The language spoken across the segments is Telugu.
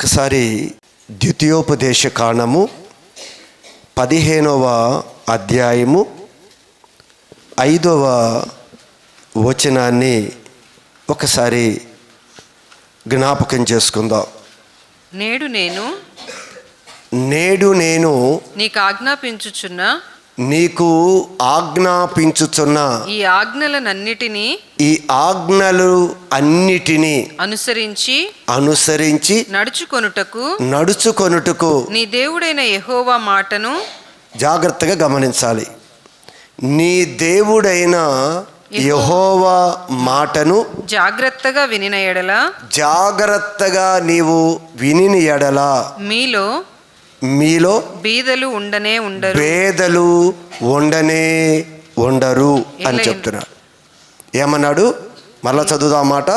ఒకసారి ద్వితీయోపదేశ కాండము 15వ అధ్యాయము 5వ వచనాన్ని ఒకసారి జ్ఞాపకం చేసుకుందాం. నేడు నేను నీకు ఆజ్ఞాపించుచున్న ఈ ఆజ్ఞలు అన్నిటినీ అనుసరించి నడుచుకొనుటకు నీ దేవుడైన యెహోవా మాటను జాగ్రత్తగా గమనించాలి. నీ దేవుడైన యెహోవా మాటను జాగ్రత్తగా నీవు వినిన ఎడల మీలో బేదలు ఉండరు అని చెప్తున్నాడు. ఏమన్నాడు? మళ్ళా చదువుదాం మాట.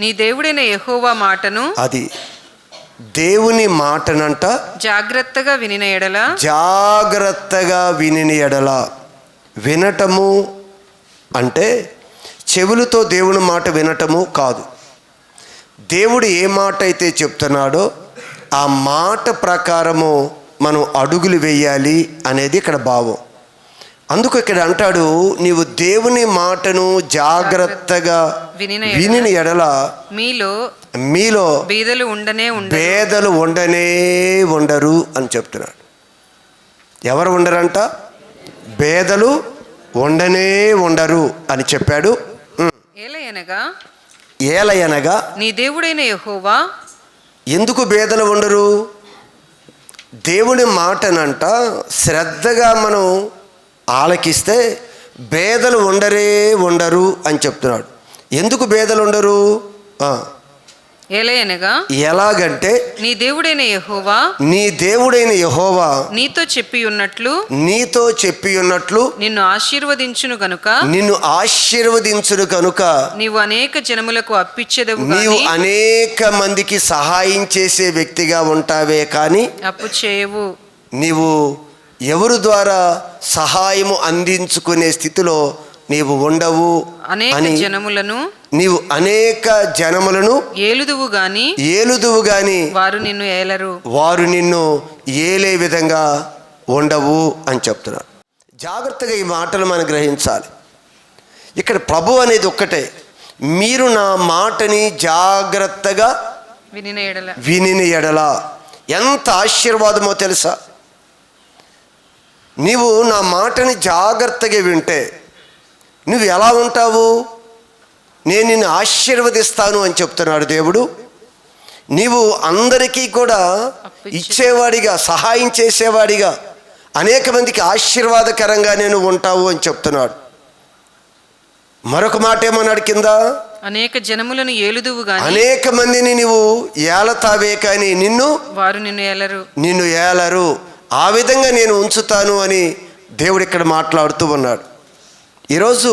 నీ దేవుడైన యెహోవా మాటను, అది దేవుని మాటనంట జాగ్రత్తగా వినిన ఎడల. వినటము అంటే చెవులతో దేవుని మాట వినటము కాదు. దేవుడు ఏ మాట అయితే చెప్తున్నాడో ఆ మాట ప్రకారము మనం అడుగులు వేయాలి అనేది ఇక్కడ భావం. అందుకు ఇక్కడ అంటాడు, నీవు దేవుని మాటను జాగ్రత్తగా వినిన ఎడల మీలో బేదలు ఉండరు అని చెప్తున్నాడు. ఎవరు ఉండరంట? బేదలు ఉండరు అని చెప్పాడు. ఏలయనగా నీ దేవుడైన యెహోవా. ఎందుకు బేదలు ఉండరు? దేవుని మాటనంట శ్రద్ధగా మనం ఆలకిస్తే బేదలు ఉండరు అని చెప్తున్నాడు. ఎందుకు బేదలు ఉండరు? ఎలాగంటే నీ దేవుడైన యెహోవా నీతో చెప్పి ఉన్నట్లు నిన్ను ఆశీర్వదించును కనుక నీవు అనేక జనములకు అప్పిచ్చెదవు. నీవు అనేక మందికి సహాయం చేసే వ్యక్తిగా ఉంటావే కానీ అప్పు చేయవు. నీవు ఎవరు ద్వారా సహాయము అందించుకునే స్థితిలో నీవు ఉండవు. నీవు అనేక జనములను ఏలుదువు గాని వారు నిన్ను ఏలే విధంగా ఉండవు అని చెప్తున్నారు. జాగ్రత్తగా ఈ మాటలు మనం గ్రహించాలి. ఇక్కడ ప్రభు అనేది ఒక్కటే, మీరు నా మాటని జాగ్రత్తగా వినిన ఎడల. ఎంత ఆశీర్వాదమో తెలుసా? నీవు నా మాటని జాగ్రత్తగా వింటే నువ్వు ఎలా ఉంటావు? నేను నిన్ను ఆశీర్వదిస్తాను అని చెప్తున్నాడు దేవుడు. నీవు అందరికీ కూడా ఇచ్చేవాడిగా, సహాయం చేసేవాడిగా, అనేక మందికి ఆశీర్వాదకరంగా నేను ఉంటావు అని చెప్తున్నాడు. మరొక మాట ఏమన్నాడు కింద? అనేక జనములను ఏలుదువు గాని, అనేక మందిని నీవు ఏలతావే కానీ వారు నిన్ను ఏలరు. ఆ విధంగా నేను ఉంచుతాను అని దేవుడు ఇక్కడ మాట్లాడుతూ ఉన్నాడు. ఈరోజు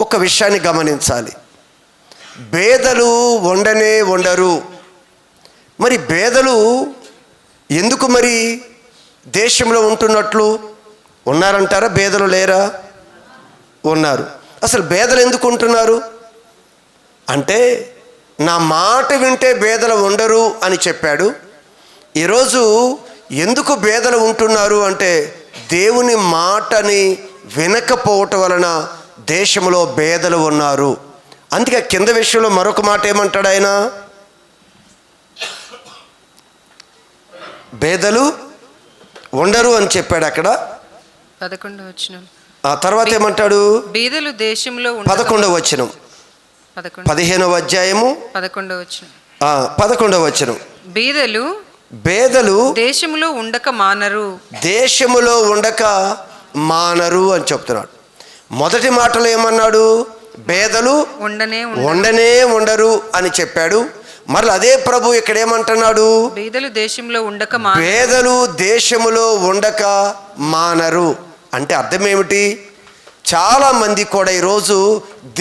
ఒక విషయాన్ని గమనించాలి. బేదలు ఉండరు. మరి బేదలు ఎందుకు మరి దేశంలో ఉంటున్నట్లు? ఉన్నారంటారా? బేదలు లేరా? ఉన్నారు. అసలు బేదలు ఎందుకు ఉంటున్నారు అంటే, నా మాట వింటే బేదలు ఉండరు అని చెప్పాడు. ఈరోజు ఎందుకు బేదలు ఉంటున్నారు అంటే, దేవుని మాటని వినకపోవటం వలన దేశంలో బేదలు ఉన్నారు. అందుకే కింద విషయంలో మరొక మాట ఏమంటాడు ఆయన? బేదలు ఉండరు అని చెప్పాడు అక్కడ 11వ వచనం. ఆ తర్వాత ఏమంటాడు? బేదలు దేశంలో 11వ వచనం, 15వ అధ్యాయము 11వ వచనం. బేదలు దేశములో ఉండక మానరు అని చెప్తున్నాడు. మొదటి మాటలో ఏమన్నాడు? బేదలు ఉండరు అని చెప్పాడు. మరి అదే ప్రభు ఇక్కడ ఏమంటున్నాడు? బేదలు దేశములో ఉండక మానరు అంటే అర్థం ఏమిటి? చాలా మంది కూడా ఈరోజు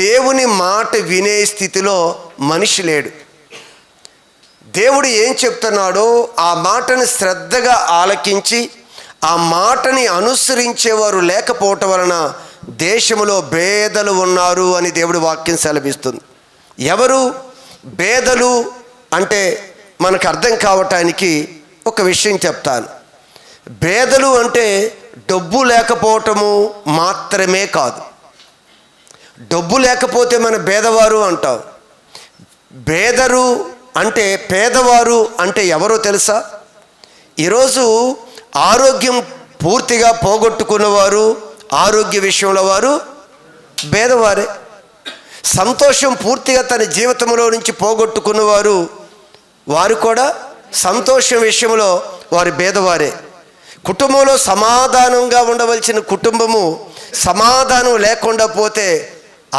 దేవుని మాట వినే స్థితిలో మనిషి లేడు. దేవుడు ఏం చెప్తున్నాడో ఆ మాటను శ్రద్ధగా ఆలకించి ఆ మాటని అనుసరించేవారు లేకపోవటం వలన దేశంలో బేదలు ఉన్నారు అని దేవుడి వాక్యం సెలవిస్తుంది. ఎవరు బేదలు అంటే మనకు అర్థం కావటానికి ఒక విషయం చెప్తాను. బేదలు అంటే డబ్బు లేకపోవటము మాత్రమే కాదు. డబ్బు లేకపోతే మన బేదవారు అంటాం. బేదరు అంటే పేదవారు అంటే ఎవరో తెలుసా? ఈరోజు ఆరోగ్యం పూర్తిగా పోగొట్టుకున్నవారు, ఆరోగ్య విషయంలో వారు బేదవారే. సంతోషం పూర్తిగా తన జీవితంలో నుంచి పోగొట్టుకున్నవారు, వారు కూడా సంతోషం విషయంలో వారు బేదవారే. కుటుంబంలో సమాధానంగా ఉండవలసిన కుటుంబము సమాధానం లేకుండా పోతే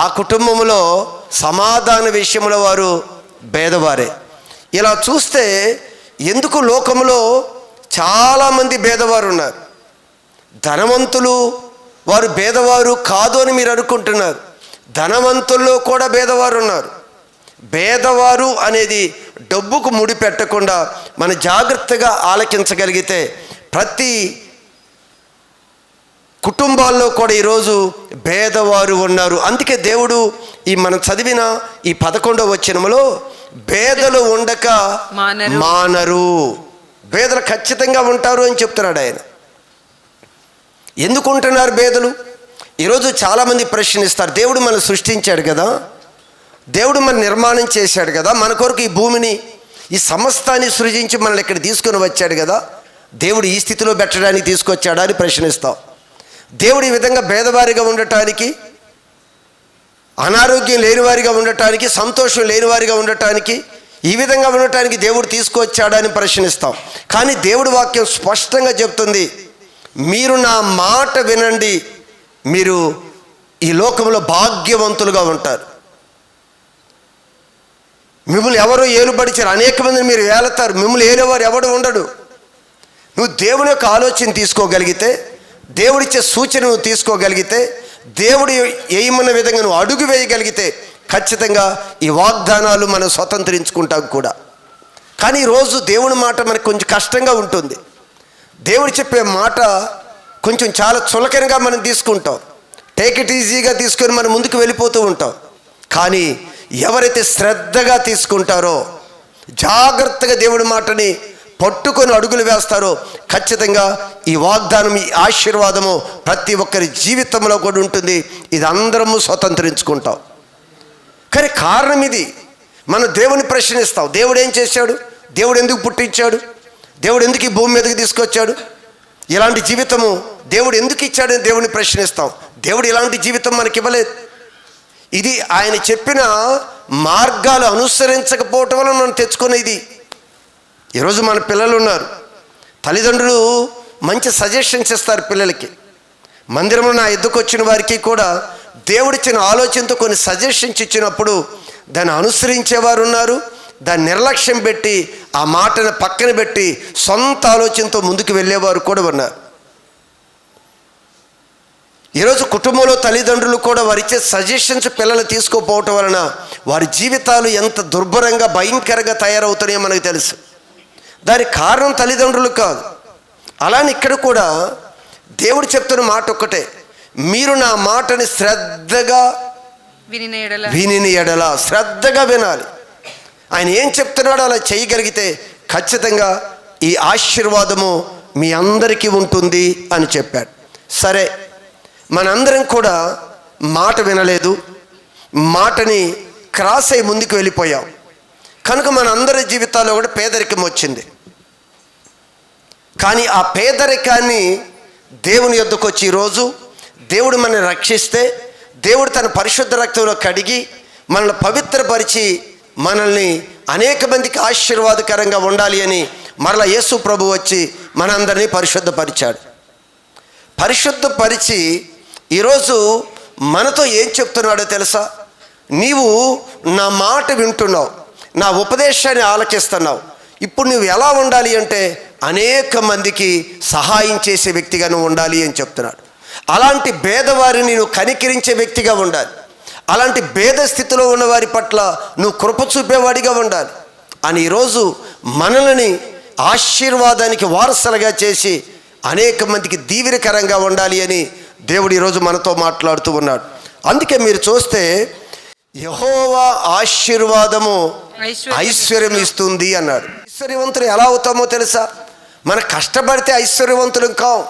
ఆ కుటుంబంలో సమాధాన విషయంలో వారు బేదవారే. ఇలా చూస్తే ఎందుకు లోకంలో చాలామంది బేదవారు ఉన్నారు. ధనవంతులు వారు బేదవారు కాదు అని మీరు అనుకుంటున్నారు. ధనవంతుల్లో కూడా బేదవారు ఉన్నారు. బేదవారు అనేది డబ్బుకు ముడి పెట్టకుండా మన జాగ్రత్తగా ఆలకించగలిగితే ప్రతి కుటుంబాల్లో కూడా ఈరోజు బేదవారు ఉన్నారు. అందుకే దేవుడు ఈ మనం చదివిన ఈ 11వ వచనములో బేదలు ఉండక మానరు, బేదలు ఖచ్చితంగా ఉంటారు అని చెప్తున్నాడు ఆయన. ఎందుకు ఉంటున్నారు బేదలు? ఈరోజు చాలామంది ప్రశ్నిస్తారు, దేవుడు మనం సృష్టించాడు కదా, దేవుడు మన నిర్మాణం చేశాడు కదా, మన కొరకు ఈ భూమిని ఈ సమస్తాన్ని సృజించి మనల్ని ఇక్కడ తీసుకొని వచ్చాడు కదా, దేవుడు ఈ స్థితిలో పెట్టడానికి తీసుకొచ్చాడా అని ప్రశ్నిస్తాం. దేవుడు ఈ విధంగా భేదవారిగా ఉండటానికి, అనారోగ్యం లేనివారిగా ఉండటానికి, సంతోషం లేనివారిగా ఉండటానికి, ఈ విధంగా ఉండటానికి దేవుడు తీసుకొచ్చాడా అని ప్రశ్నిస్తాం. కానీ దేవుడి వాక్యం స్పష్టంగా చెప్తుంది, మీరు నా మాట వినండి, మీరు ఈ లోకంలో భాగ్యవంతులుగా ఉంటారు. మిమ్మల్ని ఎవరో ఏలుబడిచారు, అనేక మందిని మీరు ఏలుతారు, మిమ్మల్ని ఏలేవారు ఎవడు ఉండడు. నువ్వు దేవుని యొక్క ఆలోచన తీసుకోగలిగితే, దేవుడిచ్చే సూచన నువ్వు తీసుకోగలిగితే, దేవుడు ఏమన్న విధంగా నువ్వు అడుగు వేయగలిగితే ఖచ్చితంగా ఈ వాగ్దానాలు మనం స్వతంత్రించుకుంటాం కూడా. కానీ ఈరోజు దేవుని మాట మనకు కొంచెం కష్టంగా ఉంటుంది. దేవుడు చెప్పే మాట కొంచెం చాలా చులకనగా మనం తీసుకుంటాం, టేక్ ఇట్ ఈజీగా తీసుకొని మనం ముందుకు వెళ్ళిపోతూ ఉంటాం. కానీ ఎవరైతే శ్రద్ధగా తీసుకుంటారో, జాగ్రత్తగా దేవుడి మాటని పట్టుకొని అడుగులు వేస్తారో ఖచ్చితంగా ఈ వాగ్దానం, ఈ ఆశీర్వాదము ప్రతి ఒక్కరి జీవితంలో కూడా ఉంటుంది. ఇది అందరము స్వతంత్రించుకుంటాం. కానీ కారణం ఇది, మనం దేవుని ప్రశ్నిస్తాం. దేవుడు ఏం చేశాడు? దేవుడు ఎందుకు పుట్టించాడు? దేవుడు ఎందుకు ఈ భూమి మీదకి తీసుకొచ్చాడు? ఇలాంటి జీవితము దేవుడు ఎందుకు ఇచ్చాడని దేవుని ప్రశ్నిస్తాం. దేవుడు ఇలాంటి జీవితం మనకి ఇవ్వలేదు. ఇది ఆయన చెప్పిన మార్గాలు అనుసరించకపోవటం వల్ల మనం తెచ్చుకునేది. ఈరోజు మన పిల్లలు ఉన్నారు, తల్లిదండ్రులు మంచి సజెషన్స్ ఇస్తారు పిల్లలకి. మందిరంలో నా ఎద్దుకు వచ్చిన వారికి కూడా దేవుడిచ్చిన ఆలోచనతో కొన్ని సజెషన్స్ ఇచ్చినప్పుడు దాన్ని అనుసరించేవారు ఉన్నారు, దాన్ని నిర్లక్ష్యం పెట్టి ఆ మాటను పక్కన పెట్టి సొంత ఆలోచనతో ముందుకు వెళ్ళేవారు కూడా ఉన్నారు. ఈరోజు కుటుంబంలో తల్లిదండ్రులు కూడా వారిచ్చే సజెషన్స్ పిల్లలు తీసుకోపోవటం వలన వారి జీవితాలు ఎంత దుర్భరంగా భయంకరంగా తయారవుతున్నాయో మనకు తెలుసు. దానికి కారణం తల్లిదండ్రులు కాదు. అలానే ఇక్కడ కూడా దేవుడు చెప్తున్న మాట ఒక్కటే, మీరు నా మాటని శ్రద్ధగా విని ఎడల, శ్రద్ధగా వినాలి. ఆయన ఏం చెప్తున్నాడో అలా చేయగలిగితే ఖచ్చితంగా ఈ ఆశీర్వాదము మీ అందరికీ ఉంటుంది అని చెప్పాడు. సరే, మనందరం కూడా మాట వినలేదు, మాటని క్రాస్ అయి ముందుకు వెళ్ళిపోయాం. కనుక మన అందరి జీవితాల్లో కూడా పేదరికం వచ్చింది. కానీ ఆ పేదరికాన్ని దేవుని యొద్దకు వచ్చి ఈరోజు దేవుడు మనల్ని రక్షిస్తే, దేవుడు తన పరిశుద్ధ రక్తంలో కడిగి మనల్ని పవిత్రపరిచి మనల్ని అనేక మందికి ఆశీర్వాదకరంగా ఉండాలి అని మరలా యేసు ప్రభు వచ్చి మనందరినీ పరిశుద్ధపరిచాడు. పరిశుద్ధపరిచి ఈరోజు మనతో ఏం చెప్తున్నాడో తెలుసా? నీవు నా మాట వింటున్నావు, నా ఉపదేశాన్ని ఆలకిస్తున్నావు. ఇప్పుడు నువ్వు ఎలా ఉండాలి అంటే అనేక మందికి సహాయం చేసే వ్యక్తిగా నువ్వు ఉండాలి అని చెప్తున్నాడు. అలాంటి భేదవారిని నువ్వు కనికరించే వ్యక్తిగా ఉండాలి. అలాంటి భేద స్థితిలో ఉన్న వారి పట్ల నువ్వు కృప చూపేవాడిగా ఉండాలి అని ఈరోజు మనల్ని ఆశీర్వాదానికి వారసులుగా చేసి అనేక మందికి దీవెనకరంగా ఉండాలి అని దేవుడు ఈరోజు మనతో మాట్లాడుతూ ఉన్నాడు. అందుకే మీరు చూస్తే యెహోవా ఆశీర్వాదము ఐశ్వర్యం ఇస్తుంది అన్నాడు. ఐశ్వర్యవంతులు ఎలా అవుతామో తెలుసా? మనం కష్టపడితే ఐశ్వర్యవంతులం కాం.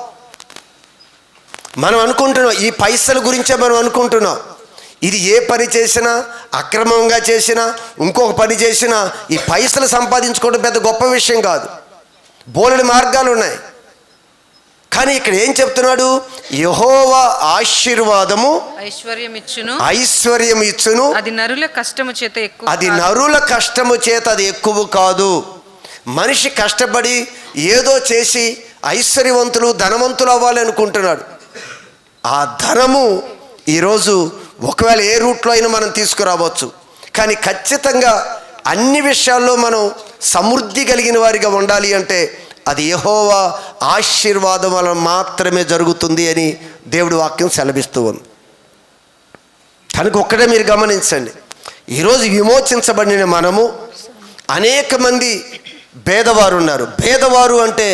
మనం అనుకుంటున్నాం, ఈ పైసల గురించే మనం అనుకుంటున్నాం. ఇది ఏ పని చేసినా, అక్రమంగా చేసినా, ఇంకొక పని చేసినా, ఈ పైసలు సంపాదించుకోవడం పెద్ద గొప్ప విషయం కాదు. బోలెడు మార్గాలు ఉన్నాయి. కానీ ఇక్కడ ఏం చెప్తున్నాడు? యెహోవా ఆశీర్వాదము ఐశ్వర్యం ఇచ్చును, అది నరుల కష్టము చేత ఎక్కువ. అది నరుల కష్టము చేత అది ఎక్కువ కాదు. మనిషి కష్టపడి ఏదో చేసి ఐశ్వర్యవంతులు, ధనవంతులు అవ్వాలి అనుకుంటున్నాడు. ఆ ధనము ఈరోజు ఒకవేళ ఏ రూట్లో అయినా మనం తీసుకురావచ్చు. కానీ ఖచ్చితంగా అన్ని విషయాల్లో మనం సమృద్ధి కలిగిన వారిగా ఉండాలి అంటే అది యెహోవా ఆశీర్వాదం వలన మాత్రమే జరుగుతుంది అని దేవుడి వాక్యం సెలవిస్తూ ఉంది. కనుక ఒక్కటే మీరు గమనించండి, ఈరోజు విమోచించబడిన మనము, అనేక మంది పేదవారు ఉన్నారు. పేదవారు అంటే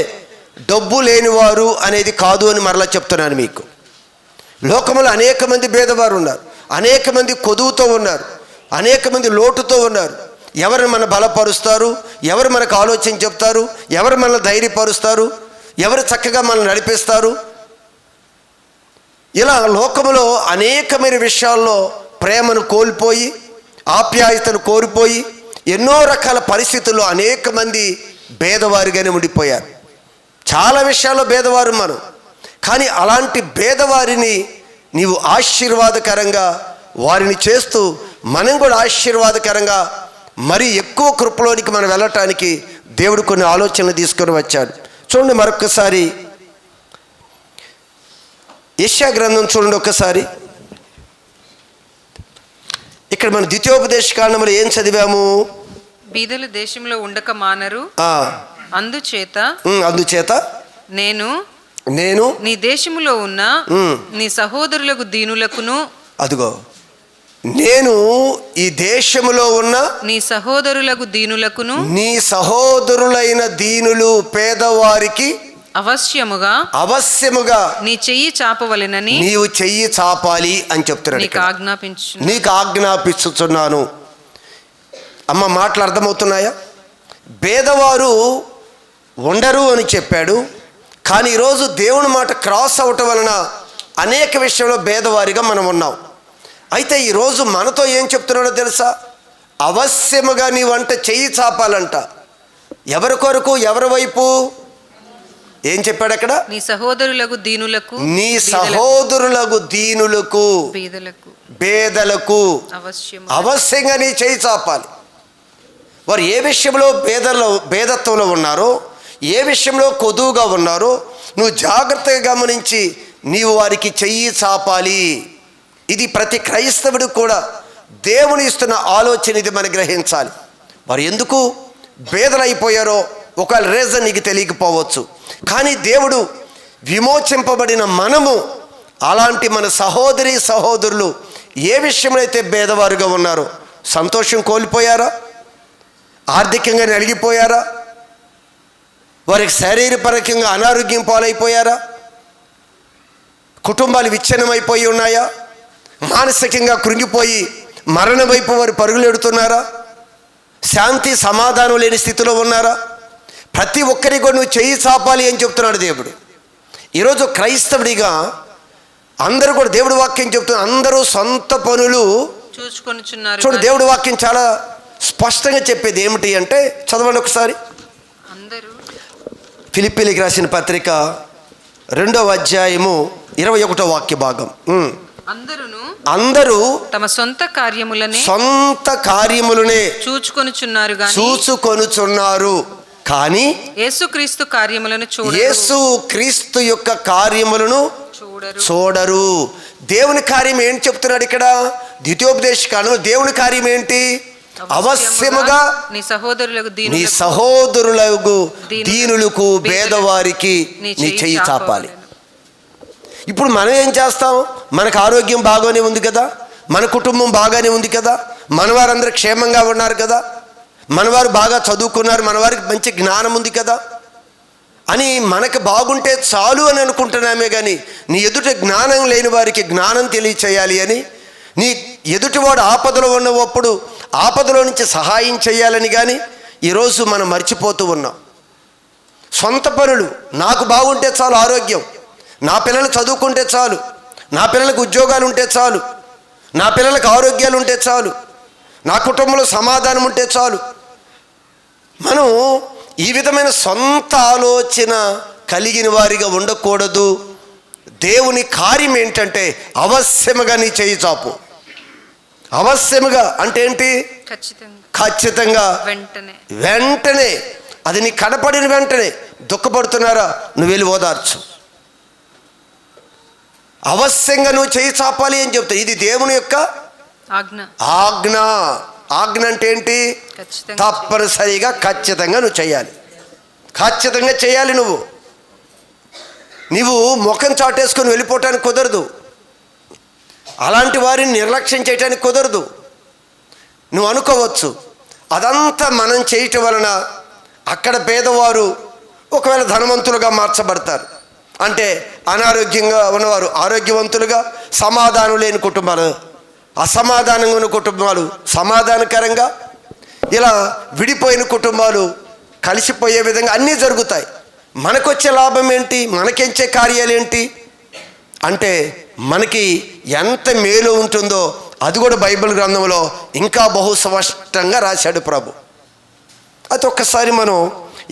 డబ్బు లేనివారు అనేది కాదు అని మరలా చెప్తున్నాను మీకు. లోకంలో అనేక మంది పేదవారు ఉన్నారు, అనేక మంది కొదువుతో ఉన్నారు, అనేక మంది లోటుతో ఉన్నారు. ఎవరు మన బలపరుస్తారు, ఎవరు మనకు ఆలోచన చెప్తారు, ఎవరు మనల్ని ధైర్యపరుస్తారు, ఎవరు చక్కగా మనల్ని నడిపిస్తారు. ఇలా లోకంలో అనేకమైన విషయాల్లో ప్రేమను కోల్పోయి, ఆప్యాయతను కోల్పోయి, ఎన్నో రకాల పరిస్థితుల్లో అనేక మంది భేదవారిగానే ఉండిపోయారు. చాలా విషయాల్లో భేదవారు మనం. కానీ అలాంటి భేదవారిని నీవు ఆశీర్వాదకరంగా వారిని చేస్తూ, మనం కూడా ఆశీర్వాదకరంగా మరి ఎక్కువ కృపలోనికి మనం వెళ్ళటానికి దేవుడు కొన్ని ఆలోచనలు తీసుకొని వచ్చాడు. చూడండి మరొకసారి యెషయా గ్రంథం చూడండి ఒకసారి. ఇక్కడ మన ద్వితీయోపదేశ కాండములో ఏం చదివాము? బీదలు దేశంలో ఉండక మానరు, అందుచేత నేను నీ దేశములో ఉన్న నీ సహోదరులకు దీనులకును, అదిగో నేను ఈ దేశములో ఉన్న నీ సహోదరులకు దీనులకును, నీ సహోదరులైన దీనులు పేదవారికి అవశ్యముగా నీ చెయ్యి చాపవలెనని నీవు చెయ్యి చాపాలి అని చెప్తున్నాడు. నీకు ఆజ్ఞాపించుచున్నాను. అమ్మ, మాటలు అర్థమవుతున్నాయా? పేదవారు ఉండరు అని చెప్పాడు. కానీ ఈరోజు దేవుని మాట క్రాస్ అవటం వలన అనేక విషయంలో భేదవారిగా మనం ఉన్నాం. అయితే ఈరోజు మనతో ఏం చెప్తున్నాడో తెలుసా? అవశ్యముగా నీ వంట చెయ్యి చాపాలంట. ఎవరి కొరకు, ఎవరి వైపు? ఏం చెప్పాడు అక్కడ? నీ సహోదరులకు దీనులకు, నీ సహోదరులకు దీనులకు, పేదలకు అవశ్యంగా నీ చెయ్యి చాపాలి. వారు ఏ విషయంలో భేదత్వంలో ఉన్నారో, ఏ విషయంలో కొదువుగా ఉన్నారో నువ్వు జాగ్రత్తగా గమనించి నీవు వారికి చెయ్యి చాపాలి. ఇది ప్రతి క్రైస్తవుడికి కూడా దేవుని ఇస్తున్న ఆలోచన. ఇది మనం గ్రహించాలి. వారు ఎందుకు భేదలైపోయారో ఒకవేళ రీజన్ నీకు తెలియకపోవచ్చు. కానీ దేవుడు విమోచింపబడిన మనము అలాంటి మన సహోదరులు ఏ విషయంలో అయితే భేదవారుగా ఉన్నారో, సంతోషం కోల్పోయారా, ఆర్థికంగా నలిగిపోయారా, వారికి శారీరపరంగా అనారోగ్యం పాలైపోయారా, కుటుంబాలు విచ్ఛిన్నమైపోయి ఉన్నాయా, మానసికంగా కృంగిపోయి మరణం వైపు వారు పరుగులెడుతున్నారా, శాంతి సమాధానం లేని స్థితిలో ఉన్నారా? ప్రతి ఒక్కరికి కూడా నువ్వు చెయ్యి చాపాలి అని చెప్తున్నాడు దేవుడు. ఈరోజు క్రైస్తవుడిగా అందరూ కూడా దేవుడి వాక్యం చెప్తున్నారు, అందరూ సొంత పనులు చూసుకొనుచున్నారు. చూడు, దేవుడి వాక్యం చాలా స్పష్టంగా చెప్పేది ఏమిటి అంటే, చదవండి ఒకసారి. ఫిలిప్పీలకు రాసిన పత్రిక 2వ అధ్యాయము 21వ వాక్య భాగం. అందరూ తమ సొంత కార్యములనే చూచుకొనుచున్నారు కానీ యేసుక్రీస్తు యొక్క కార్యములను చూడరు. దేవుని కార్యం ఏంటి చెప్తున్నాడు ఇక్కడ ద్వితీయోపదేశ కాండము? దేవుని కార్యం ఏంటి? అవశ్యముగా నీ సహోదరులకు దీనులకు, పేదవారికి నీ చెయ్యి చాపాలి. ఇప్పుడు మనం ఏం చేస్తాం? మనకు ఆరోగ్యం బాగానే ఉంది కదా, మన కుటుంబం బాగానే ఉంది కదా, మనవారందరూ క్షేమంగా ఉన్నారు కదా, మనవారు బాగా చదువుకున్నారు, మనవారికి మంచి జ్ఞానం ఉంది కదా అని మనకు బాగుంటే చాలు అని అనుకుంటున్నామే. కానీ నీ ఎదుట జ్ఞానం లేని వారికి జ్ఞానం తెలియచేయాలి అని, నీ ఎదుటివాడు ఆపదలో ఉన్నప్పుడు ఆపదలో నుంచి సహాయం చేయాలని కానీ, ఈరోజు మనం మర్చిపోతూ ఉన్నాం. సొంత పనులు, నాకు బాగుంటే చాలు ఆరోగ్యం, నా పిల్లలు చదువుకుంటే చాలు, నా పిల్లలకు ఉద్యోగాలు ఉంటే చాలు, నా పిల్లలకు ఆరోగ్యాలు ఉంటే చాలు, నా కుటుంబంలో సమాధానం ఉంటే చాలు. మనం ఈ విధమైన సొంత ఆలోచన కలిగిన వారిగా ఉండకూడదు. దేవుని కార్యం ఏంటంటే అవశ్యముగా నీ చేయి చాపు. అవశ్యముగా అంటే ఏంటి? ఖచ్చితంగా వెంటనే అది నీ కనపడిన వెంటనే. దుఃఖపడుతున్నారా? నువ్వు వెళ్ళి ఓదార్చు. అవశ్యంగా నువ్వు చేయి చాపాలి అని చెప్తా. ఇది దేవుని యొక్క ఆజ్ఞ. ఆజ్ఞ అంటే ఏంటి? తప్పనిసరిగా ఖచ్చితంగా నువ్వు చేయాలి. ఖచ్చితంగా చేయాలి. నువ్వు ముఖం చాటేసుకొని వెళ్ళిపోవటానికి కుదరదు. అలాంటి వారిని నిర్లక్ష్యం చేయటానికి కుదరదు. నువ్వు అనుకోవచ్చు అదంతా మనం చేయటం వలన అక్కడ పేదవారు ఒకవేళ ధనవంతులుగా మార్చబడతారు, అంటే అనారోగ్యంగా ఉన్నవారు ఆరోగ్యవంతులుగా, సమాధానం లేని కుటుంబాలు అసమాధానంగా ఉన్న కుటుంబాలు సమాధానకరంగా, ఇలా విడిపోయిన కుటుంబాలు కలిసిపోయే విధంగా అన్నీ జరుగుతాయి. మనకొచ్చే లాభం ఏంటి? మనకెంచే కార్యాలు ఏంటి అంటే మనకి ఎంత మేలు ఉంటుందో అది కూడా బైబిల్ గ్రంథంలో ఇంకా బహు స్పష్టంగా రాశాడు ప్రభు. అది ఒక్కసారి మనం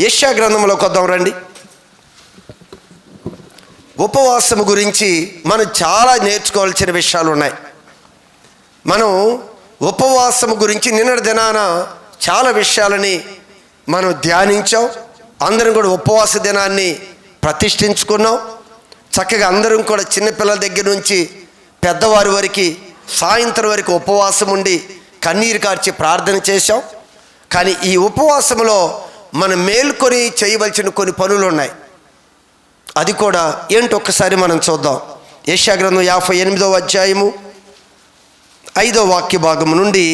యెషయా గ్రంథంలోకి వద్దాం రండి. ఉపవాసం గురించి మనం చాలా నేర్చుకోవాల్సిన విషయాలు ఉన్నాయి. మనం ఉపవాసం గురించి నిన్నటి దినాన చాలా విషయాలని మనం ధ్యానించాం. అందరం కూడా ఉపవాస దినాన్ని ప్రతిష్ఠించుకున్నాం. చక్కగా అందరం కూడా చిన్నపిల్లల దగ్గర నుంచి పెద్దవారి వరకు సాయంత్రం వరకు ఉపవాసం ఉండి కన్నీరు కార్చి ప్రార్థన చేశాం. కానీ ఈ ఉపవాసంలో మనం మేల్కొని చేయవలసిన కొన్ని పనులు ఉన్నాయి. అది కూడా ఏంటి ఒక్కసారి మనం చూద్దాం. యెషయా గ్రంథం 58వ అధ్యాయము 5వ వాక్య భాగం నుండి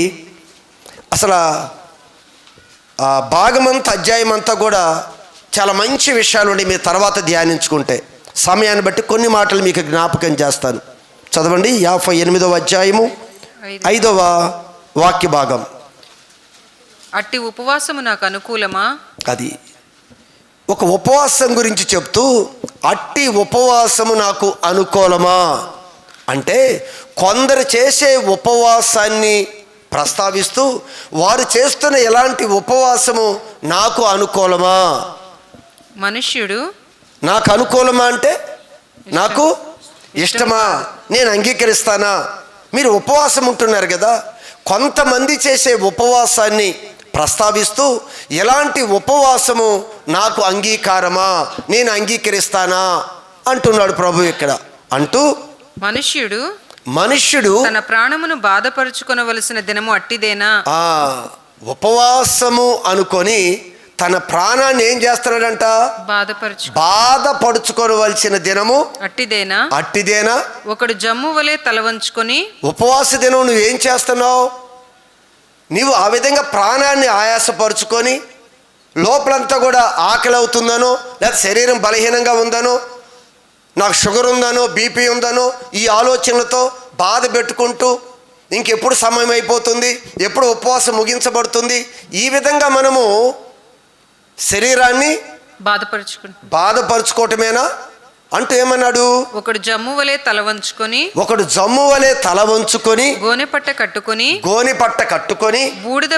అసలు ఆ భాగమంతా అధ్యాయం అంతా కూడా చాలా మంచి విషయాలు ఉండి మీరు తర్వాత ధ్యానించుకుంటే సమయాన్ని బట్టి కొన్ని మాటలు మీకు జ్ఞాపకం చేస్తాను. చదవండి. 58వ అధ్యాయము 5వ వాక్య భాగం. అట్టి ఉపవాసము నాకు అనుకూలమా? అది ఒక ఉపవాసం గురించి చెప్తూ అట్టి ఉపవాసము నాకు అనుకూలమా అంటే కొందరు చేసే ఉపవాసాన్ని ప్రస్తావిస్తూ వారు చేస్తున్న ఎలాంటి ఉపవాసము నాకు అనుకూలమా. మనుష్యుడు నాకు అనుకూలమా అంటే నాకు ఇష్టమా, నేను అంగీకరిస్తానా. మీరు ఉపవాసం ఉంటున్నారు కదా, కొంతమంది చేసే ఉపవాసాన్ని ప్రస్తావిస్తూ ఎలాంటి ఉపవాసము నాకు అంగీకారమా, నేను అంగీకరిస్తానా అంటున్నాడు ప్రభు ఇక్కడ. అంటూ మనుష్యుడు తన ప్రాణమును బాధపరుచుకొనవలసిన దినము అట్టిదేనా. ఉపవాసము అనుకొని తన ప్రాణాన్ని ఏం చేస్తున్నాడంట? బాధపరుచుకోవలసిన దినము అట్టిదేనా. ఒకడు జమ్ము వలె తల వంచుకొని. ఉపవాస దినం నువ్వేం చేస్తున్నావు? నీవు ఆ విధంగా ప్రాణాన్ని ఆయాసపరుచుకొని లోపలంతా కూడా ఆకలి అవుతుందనో, లేదా శరీరం బలహీనంగా ఉందనో, నాకు షుగర్ ఉందనో, బీపీ ఉందనో, ఈ ఆలోచనలతో బాధ పెట్టుకుంటూ ఇంకెప్పుడు సమయం అయిపోతుంది, ఎప్పుడు ఉపవాసం ముగించబడుతుంది, ఈ విధంగా మనము శరీరాన్ని బాధపరుచుకోవటమేనా అంటూ ఏమన్నాడు? ఒకడు జమ్ము వలె తల వంచుకొని గోనెపట్ట కట్టుకొని బూడిద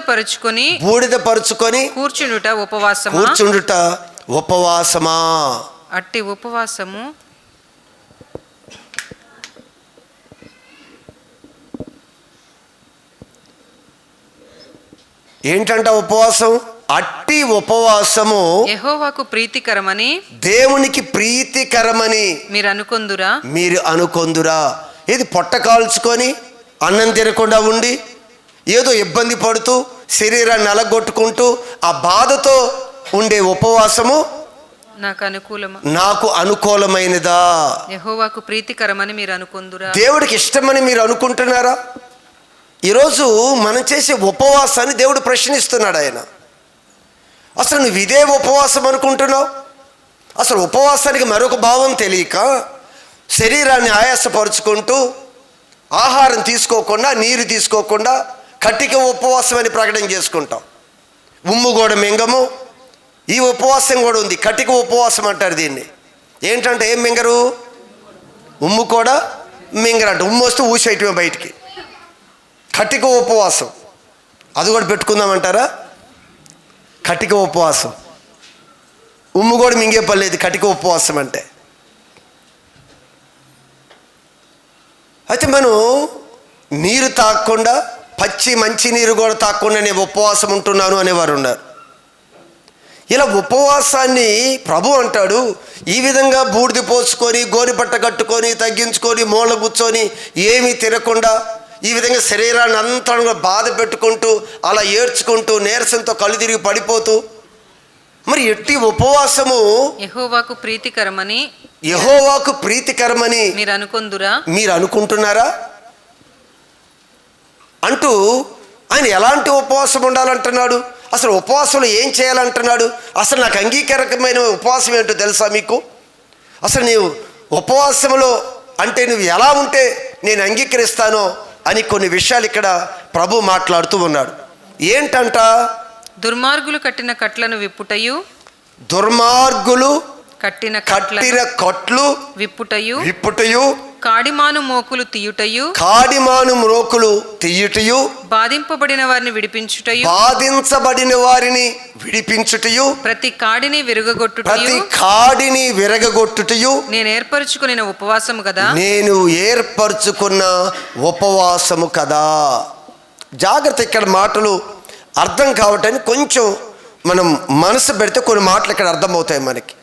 పరుచుకొని కూర్చుండుట ఉపవాసమా. అట్టి ఉపవాసము ఏంటంట? ఉపవాసం. అట్టి ఉపవాసము యెహోవాకు ప్రీతికరమని, దేవునికి ప్రీతికరమని మీరు అనుకొందురా. ఇది పొట్ట కాల్చుకొని అన్నం తినకుండా ఉండి ఏదో ఇబ్బంది పడుతూ శరీరాన్ని అలగొట్టుకుంటూ ఆ బాధతో ఉండే ఉపవాసము నాకు అనుకూలమైనదా? యెహోవాకు ప్రీతికరమని మీరు అనుకొందురా. దేవుడికి ఇష్టమని మీరు అనుకుంటున్నారా? ఈరోజు మనం చేసే ఉపవాసాన్ని దేవుడు ప్రశ్నిస్తున్నాడు. ఆయన అసలు నువ్వు ఇదే ఉపవాసం అనుకుంటున్నావు? అసలు ఉపవాసానికి మరొక భావం తెలియక శరీరాన్ని ఆయాసపరుచుకుంటూ ఆహారం తీసుకోకుండా, నీరు తీసుకోకుండా కటిక ఉపవాసం అని ప్రకటన చేసుకుంటాం. ఉమ్ము కూడా మింగము. ఈ ఉపవాసం కూడా ఉంది, కటిక ఉపవాసం అంటారు దీన్ని. ఏంటంటే ఏం మింగరు? ఉమ్ము కూడా మింగరంట. ఉమ్ము వస్తే ఊసేయటమే బయటికి. కటిక ఉపవాసం అది కూడా పెట్టుకుందామంటారా? కటిక ఉపవాసం, ఉమ్ము కూడా మింగే పర్లేదు కటిక ఉపవాసం అంటే. అయితే మనం నీరు తాగకుండా, పచ్చి మంచి నీరు కూడా తాగకుండా నేను ఉపవాసం ఉంటున్నాను అనేవారు ఉన్నారు. ఇలా ఉపవాసాన్ని ప్రభు అంటాడు, ఈ విధంగా బూడిద పోసుకొని, గోనిపట్ట కట్టుకొని, తగ్గించుకొని, మూల కూర్చొని, ఏమీ తినకుండా, ఈ విధంగా శరీరాన్ని అంతా బాధ పెట్టుకుంటూ, అలా ఏడ్చుకుంటూ, నీరసంతో కళ్ళు తిరిగి పడిపోతూ, మరి ఎట్టి ఉపవాసము యెహోవాకు ప్రీతికరమని మీరు అనుకుంటున్నారా అంటూ ఆయన ఎలాంటి ఉపవాసం ఉండాలంటున్నాడు? అసలు ఉపవాసంలో ఏం చేయాలంటున్నాడు? అసలు నాకు అంగీకారకమైన ఉపవాసం ఏంటో తెలుసా మీకు? అసలు నీవు ఉపవాసంలో అంటే నువ్వు ఎలా ఉంటే నేను అంగీకరిస్తానో అని కొన్ని విషయాలు ఇక్కడ ప్రభు మాట్లాడుతూ ఉన్నాడు. ఏంటంట? దుర్మార్గులు కట్టిన కట్లను విప్పుటయు, దుర్మార్గులు కట్టిన కట్లు విప్పుటయు, కాడిమాను మోకులు తీయుటయు, బాధింపబడిన వారిని విడిపించుటయు, ప్రతి కాడిని విరగగొట్టుటయు నేను ఏర్పరచుకున్న ఉపవాసము కదా. జాగ్రత్త, ఇక్కడ మాటలు అర్థం కావటానికి కొంచెం మనం మనసు పెడితే కొన్ని మాటలు ఇక్కడ అర్థమవుతాయి మనకి.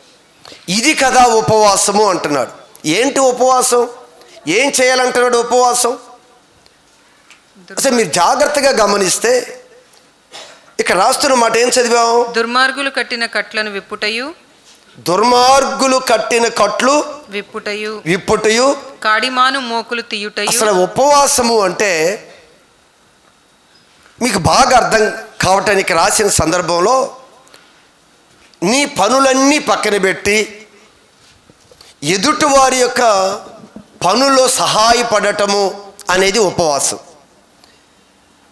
ఇది కదా ఉపవాసము అంటున్నాడు. ఏంటి ఉపవాసం? ఏం చేయాలంటున్నాడు ఉపవాసం? అసలు మీరు జాగ్రత్తగా గమనిస్తే ఇక్కడ రాస్తున్న మాట ఏం చదివాం? దుర్మార్గులు కట్టిన కట్లను విప్పుటయు, కాడిమాను మోకులు తీయుటయు. అసలు ఉపవాసము అంటే మీకు బాగా అర్థం కావటానికి రాసిన సందర్భంలో నీ పనులన్నీ పక్కన పెట్టి ఎదుటి వారి యొక్క పనుల్లో సహాయపడటము అనేది ఉపవాసం.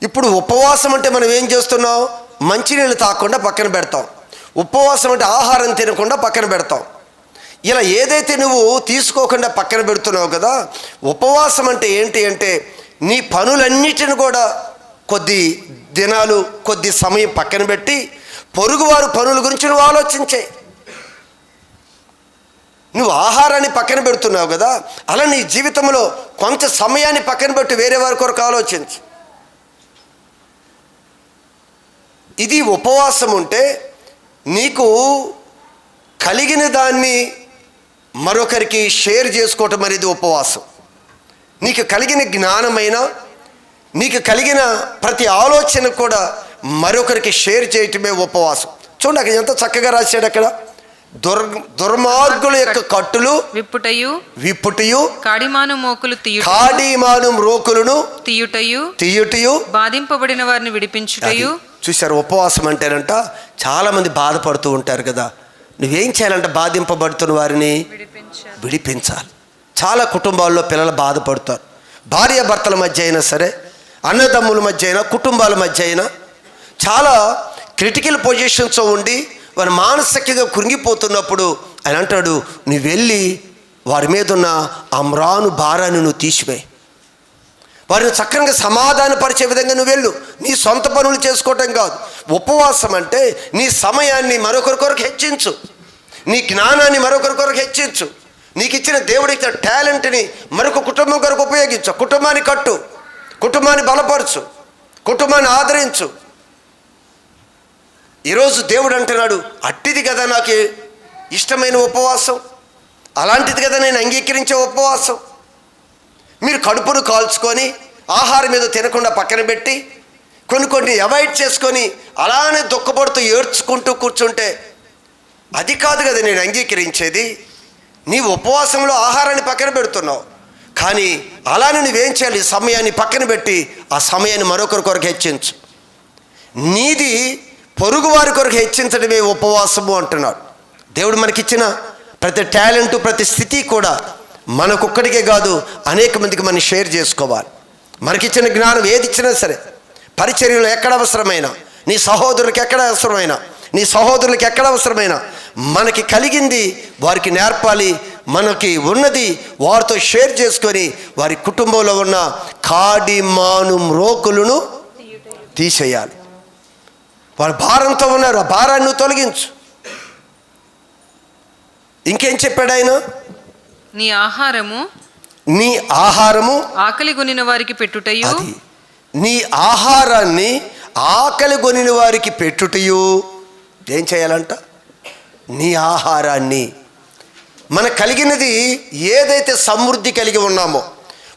ఇప్పుడు ఉపవాసం అంటే మనం ఏం చేస్తున్నాం? మంచినీళ్ళు తాగకుండా పక్కన పెడతాం. ఉపవాసం అంటే ఆహారం తినకుండా పక్కన పెడతాం. ఇలా ఏదైతే నువ్వు తీసుకోకుండా పక్కన పెడుతున్నావు కదా, ఉపవాసం అంటే ఏంటి అంటే నీ పనులన్నిటిని కూడా కొద్ది దినాలు, కొద్ది సమయం పక్కన పెట్టి పొరుగువారు పనుల గురించి నువ్వు ఆలోచించే. నువ్వు ఆహారాన్ని పక్కన పెడుతున్నావు కదా, అలా నీ జీవితంలో కొంత సమయాన్ని పక్కన పెట్టి వేరే వారి కొరకు ఆలోచించు. ఇది ఉపవాసం ఉంటే నీకు కలిగిన దాన్ని మరొకరికి షేర్ చేసుకోవటం అనేది ఉపవాసం. నీకు కలిగిన జ్ఞానమైన, నీకు కలిగిన ప్రతి ఆలోచన కూడా మరొకరికి షేర్ చేయటమే ఉపవాసం. చూడండి అక్కడ ఎంత చక్కగా రాశాడు అక్కడ. దుర్మార్గుల యొక్క కట్టులు విప్పుటయు, కాడిమాను మోకులను తీయుటయు, బాధింపబడిన వారిని విడిపించుటయు. చూశారు, ఉపవాసం అంటేనంట చాలా మంది బాధపడుతూ ఉంటారు కదా. నువ్వేం చేయాలంట? బాధింపబడుతున్న వారిని విడిపించాలి. చాలా కుటుంబాల్లో పిల్లలు బాధపడతారు. భార్య భర్తల మధ్య అయినా సరే, అన్నదమ్ముల మధ్య అయినా, కుటుంబాల మధ్య అయినా చాలా క్రిటికల్ పొజిషన్స్లో ఉండి వారు మానసికంగా కృంగిపోతున్నప్పుడు ఆయన అంటాడు, నువ్వు వెళ్ళి వారి మీద ఉన్న అమ్రాను భారాన్ని నువ్వు తీసివేయి. వారిని చక్కగా సమాధానపరిచే విధంగా నువ్వు వెళ్ళు. నీ సొంత పనులు చేసుకోవటం కాదు. ఉపవాసం అంటే నీ సమయాన్ని మరొకరి కొరకు హెచ్చించు, నీ జ్ఞానాన్ని మరొకరి కొరకు హెచ్చించు, నీకు ఇచ్చిన దేవుడి ఇచ్చిన టాలెంట్ని మరొక కుటుంబం కొరకు ఉపయోగించు. కుటుంబాన్ని కట్టు, కుటుంబాన్ని బలపరచు, కుటుంబాన్ని ఆదరించు. ఈరోజు దేవుడు అంటున్నాడు, అట్టిది కదా నాకు ఇష్టమైన ఉపవాసం, అలాంటిది కదా నేను అంగీకరించే ఉపవాసం. మీరు కడుపును కాల్చుకొని ఆహారం మీద తినకుండా పక్కన పెట్టి కొన్ని అవాయిడ్ చేసుకొని అలానే దుఃఖపడుతూ ఏడ్చుకుంటూ కూర్చుంటే అది కాదు కదా నేను అంగీకరించేది. నీ ఉపవాసంలో ఆహారాన్ని పక్కన పెడుతున్నావు, కానీ అలానే నువ్వేం చేయాలి? సమయాన్ని పక్కన పెట్టి ఆ సమయాన్ని మరొకరి కొరకు హెచ్చించు. నీది పొరుగు వారి కొరకు హెచ్చించడమే ఉపవాసము అంటున్నాడు. దేవుడు మనకిచ్చిన ప్రతి టాలెంటు, ప్రతి స్థితి కూడా మనకొక్కడికే కాదు, అనేక మందికి మనం షేర్ చేసుకోవాలి. మనకిచ్చిన జ్ఞానం ఏది ఇచ్చినా సరే, పరిచర్యలో ఎక్కడ అవసరమైనా నీ సహోదరులకు ఎక్కడ అవసరమైనా, నీ సహోదరులకు ఎక్కడ అవసరమైనా మనకి కలిగింది వారికి నేర్పాలి. మనకి ఉన్నది వారితో షేర్ చేసుకొని వారి కుటుంబంలో ఉన్న కాడి మాను మ్రోకులను తీసేయాలి. వారు భారంతో ఉన్నారు, ఆ భారాన్ని నువ్వు తొలగించు. ఇంకేం చెప్పాడు ఆయన? నీ ఆహారము ఆకలి కొనిన వారికి పెట్టుటయు. అది నీ ఆహారాన్ని ఆకలి కొనిన వారికి పెట్టుటయు. ఏం చేయాలంట? నీ ఆహారాన్ని, మనకు కలిగినది ఏదైతే సమృద్ధి కలిగి ఉన్నామో,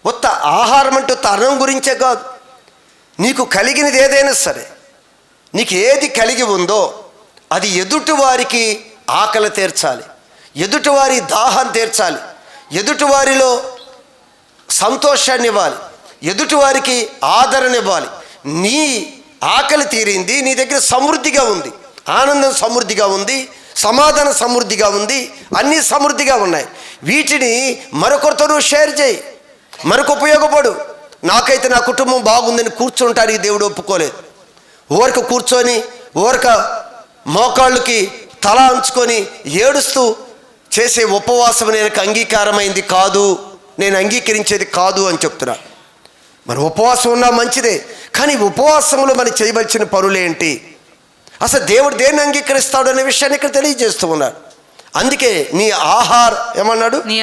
మొత్త ఆహారం అంటూ అన్నం గురించే కాదు, నీకు కలిగినది ఏదైనా సరే, నీకు ఏది కలిగి ఉందో అది ఎదుటి వారికి ఆకలి తీర్చాలి, ఎదుటివారి దాహం తీర్చాలి, ఎదుటివారిలో సంతోషాన్ని ఇవ్వాలి, ఎదుటివారికి ఆదరణ ఇవ్వాలి. నీ ఆకలి తీరింది, నీ దగ్గర సమృద్ధిగా ఉంది, ఆనందం సమృద్ధిగా ఉంది, సమాధానం సమృద్ధిగా ఉంది, అన్నీ సమృద్ధిగా ఉన్నాయి. వీటిని మరొకరితో నువ్వు షేర్ చేయి, మరొక ఉపయోగపడు. నాకైతే నా కుటుంబం బాగుందని కూర్చుంటానికి దేవుడు ఒప్పుకోలేదు. ఊరక కూర్చొని ఊరక మోకాళ్ళకి తల అంచుకొని ఏడుస్తూ చేసే ఉపవాసం నేను అంగీకారమైంది కాదు, నేను అంగీకరించేది కాదు అని చెప్తున్నా. మన ఉపవాసం ఉన్నా మంచిదే, కానీ ఉపవాసంలో మనం చేయవలసిన పనులేంటి, అసలు దేవుడు దేన్ని అంగీకరిస్తాడు అనే విషయాన్ని ఇక్కడ తెలియజేస్తూ ఉన్నాడు. అందుకే నీ ఏమన్నాడు? నీ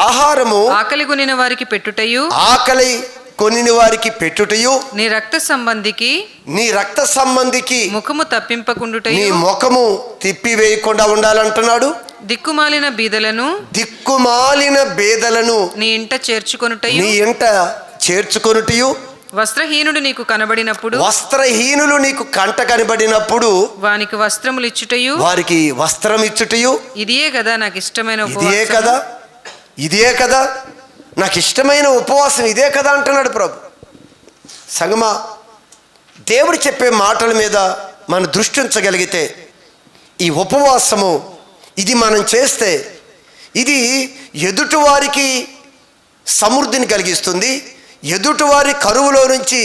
ఆహారము ఆకలి కొనిన వారికి పెట్టుటయు. ఆకలి కొనిన వారికి పెట్టుటయు. నీ రక్త సంబంధికి ముఖము తప్పింపకుండుటయు. నీ ముఖము తిప్పివేయకుండా ఉండాలంటున్నాడు. దిక్కుమాలిన బీదలను నీ ఇంట చేర్చుకొనుటయు. వస్త్రహీనుడు నీకు కంట కనబడినప్పుడు వానికి వస్త్రములు ఇచ్చుటయు, వారికి వస్త్రం ఇచ్చుటయు. ఇదే కదా నాకు ఇష్టమైన ఇదే కదా నాకు ఇష్టమైన ఉపవాసం, ఇదే కదా అంటున్నాడు ప్రభు. సంగమా, దేవుడు చెప్పే మాటల మీద మన దృష్టి ఉంచగలిగితే ఈ ఉపవాసము ఇది మనం చేస్తే ఇది ఎదుటివారికి సమృద్ధిని కలిగిస్తుంది, ఎదుటివారి కరువులో నుంచి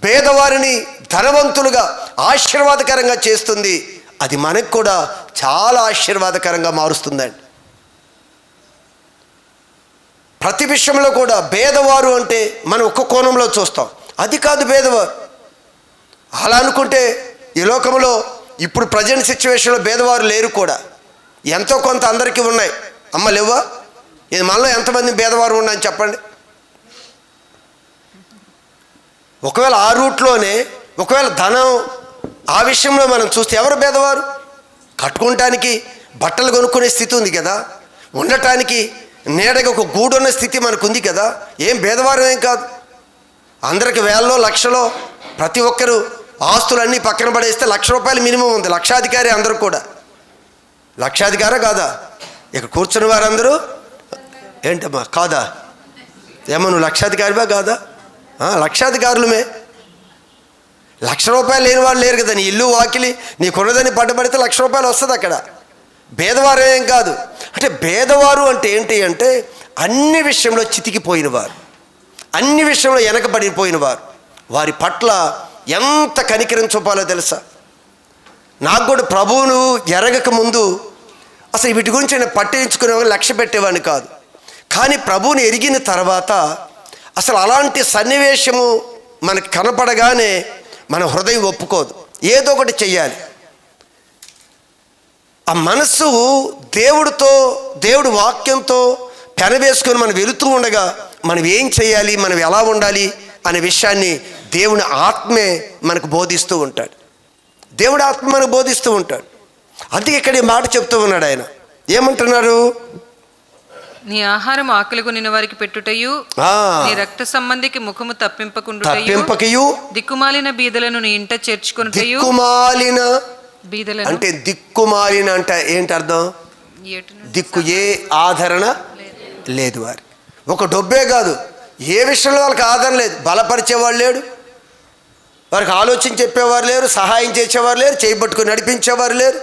పేదవారిని ధనవంతులుగా ఆశీర్వాదకరంగా చేస్తుంది. అది మనకు కూడా చాలా ఆశీర్వాదకరంగా మారుస్తుందండి. ప్రతి విషయంలో కూడా పేదవారు అంటే మనం ఒక్క కోణంలో చూస్తాం, అది కాదు పేదవారు. అలా అనుకుంటే ఈ లోకంలో ఇప్పుడు ప్రజెంట్ సిచ్యువేషన్లో పేదవారు లేరు కూడా, ఎంతో కొంత అందరికీ ఉన్నాయి. అమ్మ లేవా? ఇది మనలో ఎంతమంది పేదవారు ఉన్నాయని చెప్పండి. ఒకవేళ ఆ రూట్లోనే ఒకవేళ ధనం ఆ విషయంలో మనం చూస్తే ఎవరు పేదవారు? కట్టుకోవటానికి బట్టలు కొనుక్కునే స్థితి ఉంది కదా, ఉండటానికి నీడగా ఒక గూడున్న స్థితి మనకు ఉంది కదా, ఏం పేదవారం ఏం కాదు. అందరికి వేలలో లక్షలో ప్రతి ఒక్కరు ఆస్తులన్నీ పక్కన పడేస్తే ₹1,00,000 మినిమం ఉంది. లక్షాధికారి అందరూ కూడా. లక్షాధికారా కాదా? ఇక్కడ కూర్చున్న వారందరూ ఏంటమ్మా కాదా? ఏమో నువ్వు లక్షాధికారివా కాదా? లక్షాధికారులమే. ₹1,00,000 లేని వాళ్ళు లేరు కదా. నీ ఇల్లు వాకిలి నీకున్నదని పట్టుబడితే ₹1,00,000 వస్తుంది అక్కడ. భేదవారు ఏం కాదు. అంటే భేదవారు అంటే ఏంటి అంటే అన్ని విషయంలో చితికిపోయినవారు, అన్ని విషయంలో వెనకబడిపోయినవారు. వారి పట్ల ఎంత కనికరం చూపాలో తెలుసా? నాకు కూడా ప్రభువును ఎరగక ముందు అసలు వీటి గురించి నేను పట్టించుకునేవాడిని, లక్ష్య పెట్టేవాడిని కాదు. కానీ ప్రభువుని ఎరిగిన తర్వాత అసలు అలాంటి సన్నివేశము మనకు కనపడగానే మన హృదయం ఒప్పుకోదు, ఏదో ఒకటి చెయ్యాలి. ఆ మనస్సు దేవుడు వాక్యంతో పెనవేసుకొని మనం వెళుతూ ఉండగా మనం ఏం చేయాలి, మనం ఎలా ఉండాలి అనే విషయాన్ని దేవుని ఆత్మే మనకు బోధిస్తూ ఉంటాడు. దేవుడి ఆత్మ మనకు బోధిస్తూ ఉంటాడు. అందుకే ఇక్కడ ఈ మాట చెప్తూ ఉన్నాడు ఆయన. ఏమంటున్నారు? నీ ఆహారం ఆకలి కొనిన వారికి పెట్టుటయు, నీ రక్త సంబంధికి ముఖము తప్పింపకుండుటయు, దిక్కుమాలిన బీదలను నీ ఇంట చేర్చుకొనుటయు. దిక్కుమాలిన బీదలను అంటే దిక్కుమాలిన అంటే ఏంటి అర్థం? దిక్కు ఏ ఆదరణ లేదు వారి. ఒక డబ్బే కాదు, ఏ విషయంలో వాళ్ళకి ఆదరణ లేదు. బలపరిచేవాళ్ళు లేడు, వారికి ఆలోచన చెప్పేవారు లేరు, సహాయం చేసేవారు లేరు, చేయబట్టుకుని నడిపించేవారు లేరు.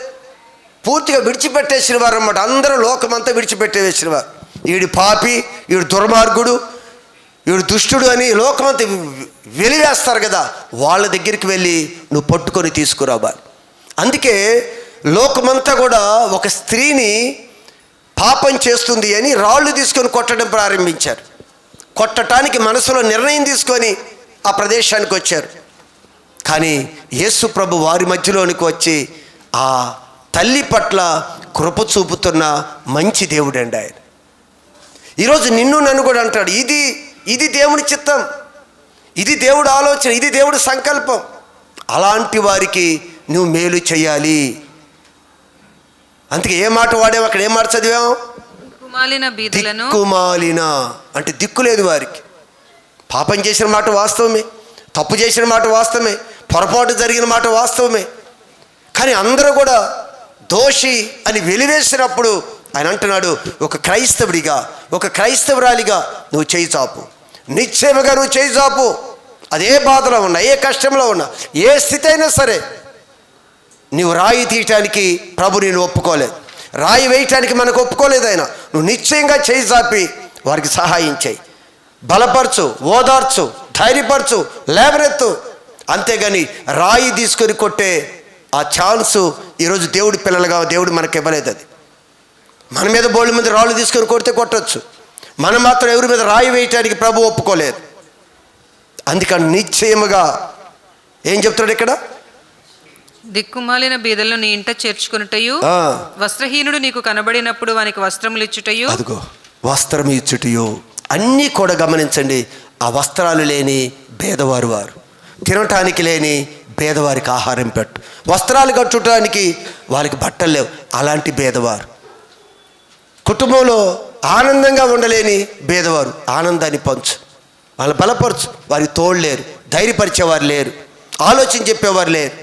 పూర్తిగా విడిచిపెట్టేసిన వారు అన్నమాట. అందరూ లోకమంతా విడిచిపెట్టేసిన వారు. వీడు పాపి, వీడు దుర్మార్గుడు, వీడు దుష్టుడు అని లోకమంతా వెలివేస్తారు కదా, వాళ్ళ దగ్గరికి వెళ్ళి నువ్వు పట్టుకొని తీసుకురావాలి. అందుకే లోకమంతా కూడా ఒక స్త్రీని పాపం చేస్తుంది అని రాళ్ళు తీసుకొని కొట్టడం ప్రారంభించారు. కొట్టడానికి మనసులో నిర్ణయం తీసుకొని ఆ ప్రదేశానికి వచ్చారు. కానీ యేసు ప్రభు వారి మధ్యలోనికి వచ్చి ఆ తల్లి పట్ల కృప చూపుతున్న మంచి దేవుడండి ఆయన. ఈరోజు నిన్ను నన్ను కూడా అంటాడు, ఇది దేవుడి చిత్తం, ఇది దేవుడు ఆలోచన, ఇది దేవుడి సంకల్పం. అలాంటి వారికి నువ్వు మేలు చేయాలి. అందుకే ఏ మాట వాడాము, అక్కడ ఏ మాట చదివాము? దిక్కుమాలిన అంటే దిక్కు లేదు వారికి. పాపం చేసిన మాట వాస్తవమే, తప్పు చేసిన మాట వాస్తవమే, పొరపాటు జరిగిన మాట వాస్తవమే. కానీ అందరూ కూడా దోషి అని వెలివేసినప్పుడు ఆయన అంటున్నాడు, ఒక క్రైస్తవుడిగా, ఒక క్రైస్తవురాలిగా నువ్వు చేయి చాపు, నిశ్చయముగా నువ్వు చేయి చాపు. అదే బాధలో ఉన్నా, ఏ కష్టంలో ఉన్నా, ఏ స్థితి అయినా సరే, నువ్వు రాయి తీయటానికి ప్రభు నేను ఒప్పుకోలేదు, రాయి వేయటానికి మనకు ఒప్పుకోలేదు ఆయన. నువ్వు నిశ్చయంగా చేయి చాపి వారికి సహాయం చేయి, బలపరచు, ఓదార్చు, ధైర్యపరచు, లేవనెత్తు. అంతేగాని రాయి తీసుకొని కొట్టే ఆ ఛాన్సు ఈరోజు దేవుడి పిల్లలుగా దేవుడు మనకు ఇవ్వలేదు. అది మన మీద బోళ్ళ మీద రాళ్ళు తీసుకొని కొడితే కొట్టచ్చు, మనం మాత్రం ఎవరి మీద రాయి వేయటానికి ప్రభు ఒప్పుకోలేదు. అందుకని నిశ్చయముగా ఏం చెప్తాడు ఇక్కడ? దిక్కుమాలిన బీదలను నీ ఇంట చేర్చుకున్నటయు, వస్త్రహీనుడు నీకు కనబడినప్పుడు వానికి వస్త్రములు ఇచ్చుటయు. అదిగో వస్త్రం ఇచ్చుటయు. అన్నీ కూడా గమనించండి. ఆ వస్త్రాలు లేని పేదవారు వారు, తినటానికి లేని పేదవారికి ఆహారం పెట్టు, వస్త్రాలు కట్టుటానికి వాళ్ళకి బట్టలు లేవు, అలాంటి పేదవారు, కుటుంబంలో ఆనందంగా ఉండలేని పేదవారు ఆనందాన్ని పంచు, వాళ్ళని బలపరచు. వారికి తోడు లేరు, ధైర్యపరిచేవారు లేరు, ఆలోచన చెప్పేవారు లేరు.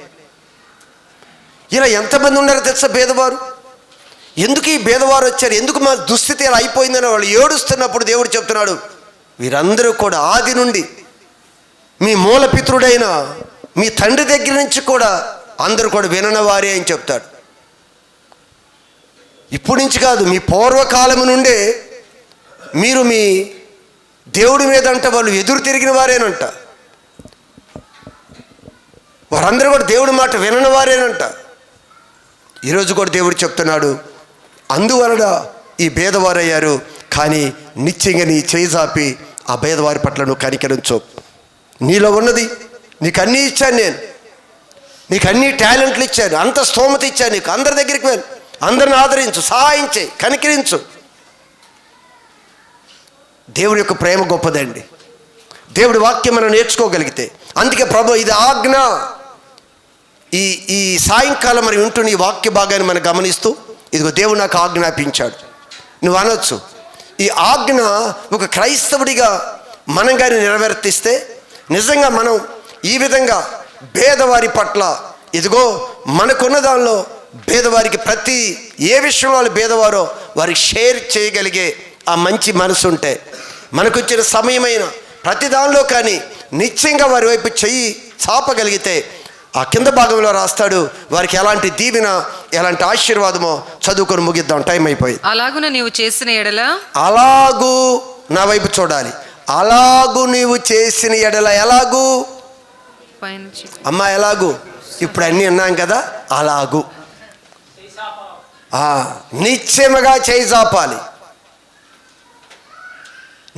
ఇలా ఎంతమంది ఉన్నారో తెలుసా పేదవారు? ఎందుకు ఈ పేదవారు వచ్చారు, ఎందుకు మా దుస్థితి ఇలా అయిపోయిందని వాళ్ళు ఏడుస్తున్నప్పుడు దేవుడు చెప్తున్నాడు, వీరందరూ కూడా ఆది నుండి మీ మూలపితృడైన మీ తండ్రి దగ్గర నుంచి కూడా అందరూ కూడా విననవారే అని చెప్తాడు. ఇప్పటి నుంచి కాదు, మీ పూర్వకాలము నుండే మీరు మీ దేవుడి మీద అంట వాళ్ళు ఎదురు తిరిగిన వారేనంట, వారందరూ కూడా దేవుడి మాట వినని వారేనంట. ఈరోజు కూడా దేవుడు చెప్తున్నాడు, అందువలన ఈ భేదవారయ్యారు. కానీ నిత్యంగా నీ చేయి చాపి ఆ భేదవారి పట్ల నువ్వు కనికరించు. నీలో ఉన్నది, నీకు అన్నీ ఇచ్చాను నేను, నీకు అన్ని టాలెంట్లు ఇచ్చాను, అంత స్తోమత ఇచ్చాను నీకు. అందరి దగ్గరికి వెళ్ళి అందరిని ఆదరించు, సహాయం చేయి, కనికరించు. దేవుడి యొక్క ప్రేమ గొప్పదండి. దేవుడి వాక్యం మనం నేర్చుకోగలిగితే, అందుకే ప్రభు ఇది ఆజ్ఞ. ఈ సాయంకాలం మనం వింటున్న ఈ వాక్య భాగాన్ని మనం గమనిస్తూ, ఇదిగో దేవుడు నాకు ఆజ్ఞాపించాడు నువ్వు అనొచ్చు. ఈ ఆజ్ఞ ఒక క్రైస్తవుడిగా మనం కానీ నెరవేర్తిస్తే నిజంగా మనం ఈ విధంగా పేదవారి పట్ల, ఇదిగో మనకున్న దానిలో పేదవారికి ప్రతి ఏ విషయంలో వాళ్ళు పేదవారో వారికి షేర్ చేయగలిగే ఆ మంచి మనసు ఉంటే, మనకు వచ్చిన సమయమైన ప్రతి దానిలో కానీ నిశ్చయంగా వారి వైపు చెయ్యి చాపగలిగితే, ఆ కింద భాగంలో రాస్తాడు వారికి ఎలాంటి దీవెన, ఎలాంటి ఆశీర్వాదమో. చదువుకొని ముగిద్దాం, టైం అయిపోయింది. అలాగున నీవు చేసిన ఎడల, అలాగూ నా వైపు చూడాలి, అలాగూ నీవు చేసిన ఎడల, ఎలాగూ అమ్మా, ఎలాగూ ఇప్పుడు అన్నీ అన్నాం కదా, అలాగూ నిశ్చయముగా చేయి చాపాలి.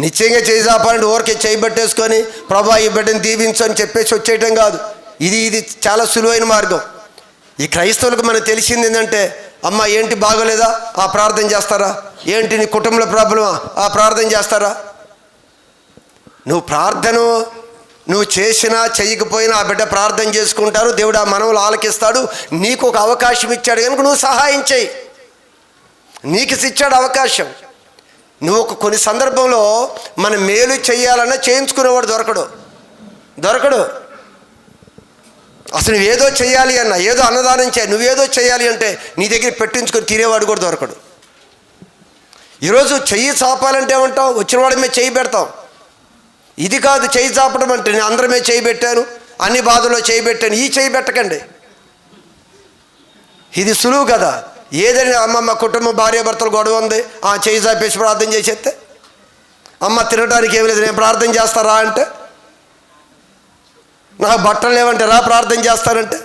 నిశ్చయంగా చేయి చాపాలంటే ఊరికే చేయి పట్టేసుకొని ప్రభా ఈ బిడ్డని దీవించు అని చెప్పేసి వచ్చేయటం కాదు. ఇది చాలా సులువైన మార్గం. ఈ క్రైస్తవులకు మనకు తెలిసింది ఏంటంటే, అమ్మ ఏంటి బాగోలేదా, ఆ ప్రార్థన చేస్తారా, ఏంటి నీ కుటుంబంలో ప్రాబ్లమా, ఆ ప్రార్థన చేస్తారా. నువ్వు ప్రార్థన నువ్వు చేసినా చెయ్యకపోయినా ఆ బిడ్డ ప్రార్థన చేసుకుంటారు, దేవుడు ఆ మనవులు ఆలకిస్తాడు. నీకు ఒక అవకాశం ఇచ్చాడు కనుక నువ్వు సహాయం చేయి, నీకు ఇచ్చాడు అవకాశం. నువ్వు కొన్ని సందర్భంలో మనం మేలు చేయాలన్నా చేయించుకునేవాడు దొరకడు. అసలు నువ్వేదో చేయాలి అన్న, ఏదో అన్నదానం చేయాలి, నువ్వేదో చేయాలి అంటే నీ దగ్గర పెట్టించుకొని తినేవాడు కూడా దొరకడు. ఈరోజు చెయ్యి చాపాలంటే ఏమంటావు, వచ్చిన వాడి మీద చేయి పెడతాం. ఇది కాదు చేయి చాపడం అంటే, నేను అందరి చేయి పెట్టాను, అన్ని బాధల్లో చేయి పెట్టాను, ఈ చేయి పెట్టకండి. ఇది సులువు కదా. ఏదైనా అమ్మ మా కుటుంబం భార్యాభర్తలు గొడవ ఉంది, ఆ చేయి చాపేసి ప్రార్థన చేసేస్తే అమ్మ తినడానికి ఏమి లేదు, నేను ప్రార్థన చేస్తారా అంటే, నాకు బట్టలు లేవంటే రా ప్రార్థన చేస్తానంటే,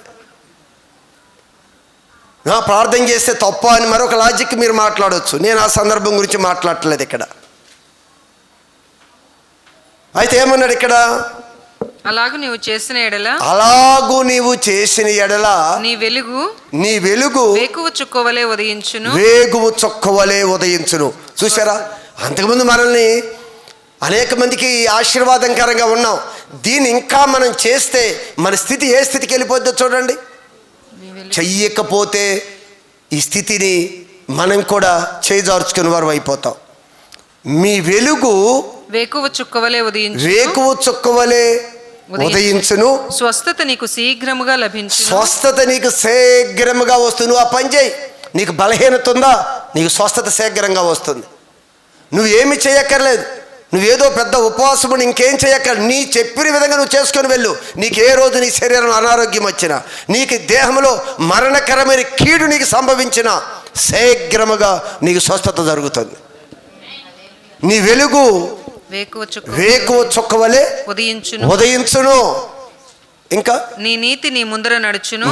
నా ప్రార్థన చేస్తే తప్ప అని మరొక లాజిక్ మీరు మాట్లాడవచ్చు. నేను ఆ సందర్భం గురించి మాట్లాడట్లేదు ఇక్కడ. అయితే ఏమన్నాడు ఇక్కడ, అలాగు నీవు చేసిన ఎడల, అలాగూ నీవు చేసిన ఎడల నీ వెలుగు వేకువ చుక్కవలే ఉదయించును, వేగువు చొక్కవలే ఉదయించును. చూసారా, అంతకుముందు మనల్ని అనేక మందికి ఆశీర్వాదకరంగా ఉన్నాం. దీన్ని ఇంకా మనం చేస్తే మన స్థితి ఏ స్థితికి వెళ్ళిపోద్దో చూడండి. చెయ్యకపోతే ఈ స్థితిని మనం కూడా చేజార్చుకుని వారు అయిపోతాం. మీ వెలుగు వేకువ చుక్కవలే ఉదయించును, స్వస్థత నీకు శీఘ్రముగా లభించును. స్వస్థత నీకు శీఘ్రముగా వస్తుంది. నువ్వు ఆ పని చేయి. నీకు బలహీనత ఉందా, నీకు స్వస్థత శీఘ్రంగా వస్తుంది. నువ్వేమి చేయక్కర్లేదు. నువ్వేదో పెద్ద ఉపవాసము ఇంకేం చేయక్కర్లేదు. నీ చెప్పిన విధంగా నువ్వు చేసుకొని వెళ్ళు. నీకు ఏ రోజు నీ శరీరంలో అనారోగ్యం వచ్చినా, నీకు దేహంలో మరణకరమైన కీడు నీకు సంభవించినా శీఘ్రముగా నీకు స్వస్థత జరుగుతుంది. నీ వెలుగు వేకువ చుక్కవలే ఉదయించును. ఇంకా నీ నీతి నీ ముందర నడుచును,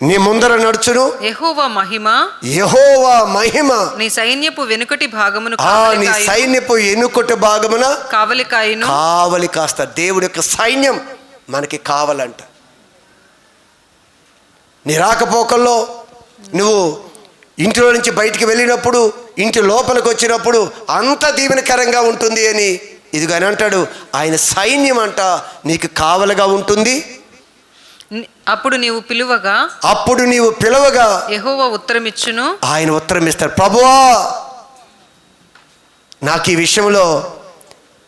నీ ముందర నడుచును. యెహోవా మహిమ నీ సైన్యపు వెనుకటి భాగమున కావలి కాస్తారు. దేవుడి యొక్క సైన్యం మనకి కావాలంట. నీ రాకపోకల్లో నువ్వు ఇంటిలో నుంచి బయటికి వెళ్ళినప్పుడు, ఇంటి లోపలికి వచ్చినప్పుడు అంత దీవెనకరంగా ఉంటుంది అని ఇదిగాని అంటాడు. ఆయన సైన్యం అంట నీకు కావలిగా ఉంటుంది. అప్పుడు నీవు పిలువగా యెహోవా ఉత్తరమిచ్చును, ఆయన ఉత్తరం ఇస్తాడు. ప్రభువా, నాకు ఈ విషయంలో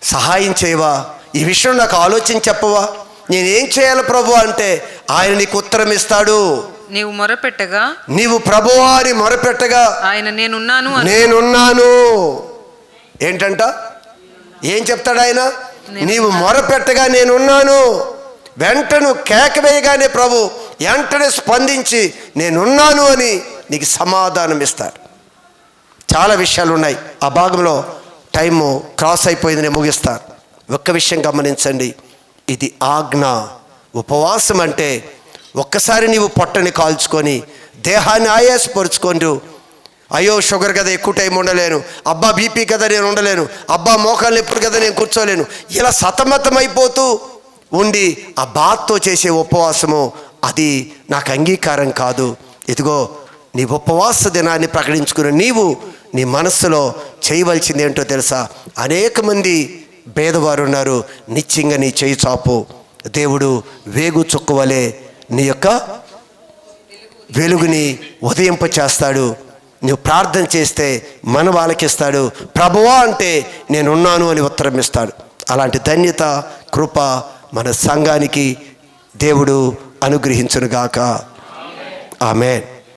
సహాయం చేయవా, ఈ విషయం నాకు ఆలోచన చెప్పవా, నేనేం చేయాలి ప్రభు అంటే ఆయన నీకు ఉత్తరం ఇస్తాడు. నీవు ప్రభువా అని మొరపెట్టగా ఆయన నేనున్నాను ఏంటంట, ఏం చెప్తాడు ఆయన? నీవు మొరపెట్టగా నేనున్నాను. వెంటనే కేక వేయగానే ప్రభు వెంటనే స్పందించి నేనున్నాను అని నీకు సమాధానం ఇస్తాడు. చాలా విషయాలు ఉన్నాయి. ఆ భాగంలో టైము క్రాస్ అయిపోయింది, నేను ముగిస్తాను. ఒక్క విషయం గమనించండి, ఇది ఆజ్ఞ. ఉపవాసం అంటే ఒక్కసారి నీవు పొట్టని కాల్చుకొని దేహాన్ని ఆయాసపరుచుకుంటూ, అయ్యో షుగర్ కదా ఎక్కువ టైం ఉండలేను, అబ్బా బీపీ కదా నేను ఉండలేను, అబ్బా మోకాలు ఎప్పుడు కదా నేను కూర్చోలేను, ఇలా సతమతమైపోతూ ఉండి ఆ బాధతో చేసే ఉపవాసము అది నాకు అంగీకారం కాదు. ఇదిగో నీ ఉపవాస దినాన్ని ప్రకటించుకుని నీవు నీ మనస్సులో చేయవలసింది ఏంటో తెలుసా? అనేక మంది పేదవారు ఉన్నారు. నిశ్చయంగా నీ చేయి చాపు. దేవుడు వేగు చుక్కవలే నీ యొక్క వెలుగుని ఉదయింప చేస్తాడు. నువ్వు ప్రార్థన చేస్తే మన వాళ్ళకిస్తాడు. ప్రభువా అంటే నేనున్నాను అని ఉత్తరం ఇస్తాడు. అలాంటి ధన్యత, కృప మన సంఘానికి దేవుడు అనుగ్రహించునుగాక. ఆమేన్.